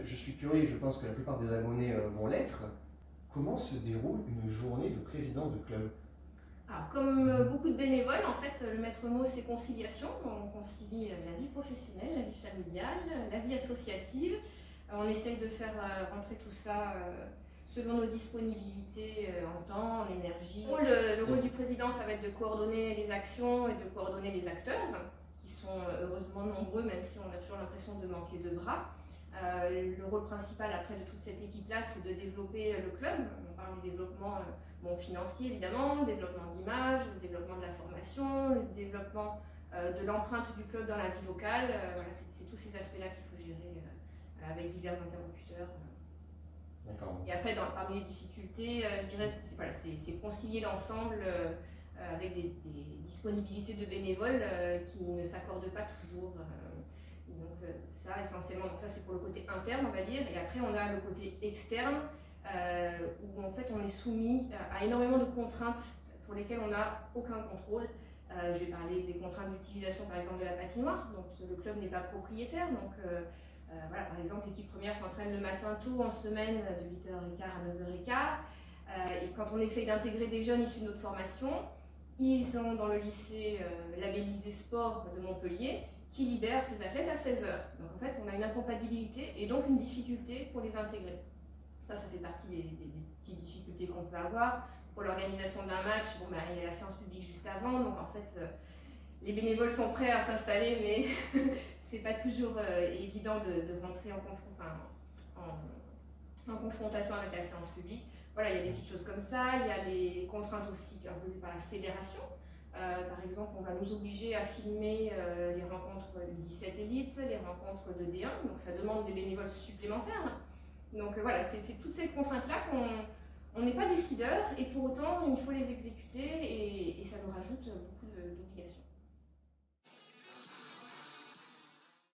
je suis curieux, je pense que la plupart des abonnés vont l'être. Comment se déroule une journée de président de club? Alors, comme beaucoup de bénévoles, en fait, le maître mot, c'est conciliation. On concilie la vie professionnelle, la vie familiale, la vie associative. On essaye de faire rentrer tout ça selon nos disponibilités en temps, en énergie. Le rôle du président, ça va être de coordonner les actions et de coordonner les acteurs, qui sont heureusement nombreux, même si on a toujours l'impression de manquer de bras. Le rôle principal après de toute cette équipe-là, c'est de développer le club. On parle du développement financier évidemment, le développement d'image, le développement de la formation, le développement de l'empreinte du club dans la vie locale. Voilà, c'est tous ces aspects-là qu'il faut gérer avec divers interlocuteurs. Et après, parmi les difficultés, je dirais, c'est concilier l'ensemble avec des disponibilités de bénévoles qui ne s'accordent pas toujours. Donc ça essentiellement, donc ça c'est pour le côté interne on va dire, et après on a le côté externe où en fait on est soumis à énormément de contraintes pour lesquelles on n'a aucun contrôle. Je vais parler des contraintes d'utilisation par exemple de la patinoire, donc le club n'est pas propriétaire, donc voilà, par exemple l'équipe première s'entraîne le matin tôt en semaine de 8h15 à 9h15 et quand on essaye d'intégrer des jeunes issus de notre formation, ils sont dans le lycée labellisé sport de Montpellier qui libère ses athlètes à 16h. Donc en fait, on a une incompatibilité et donc une difficulté pour les intégrer. Ça fait partie des petites difficultés qu'on peut avoir. Pour l'organisation d'un match, il y a la séance publique juste avant, donc en fait, les bénévoles sont prêts à s'installer, mais c'est pas toujours évident de rentrer en confrontation avec la séance publique. Voilà, il y a des petites choses comme ça, il y a les contraintes aussi imposées par la fédération. Par exemple, on va nous obliger à filmer les rencontres du 17 Élite, les rencontres de D1, donc ça demande des bénévoles supplémentaires. Donc voilà, c'est toutes ces contraintes-là qu'on n'est pas décideur et pour autant il faut les exécuter et ça nous rajoute beaucoup d'obligations.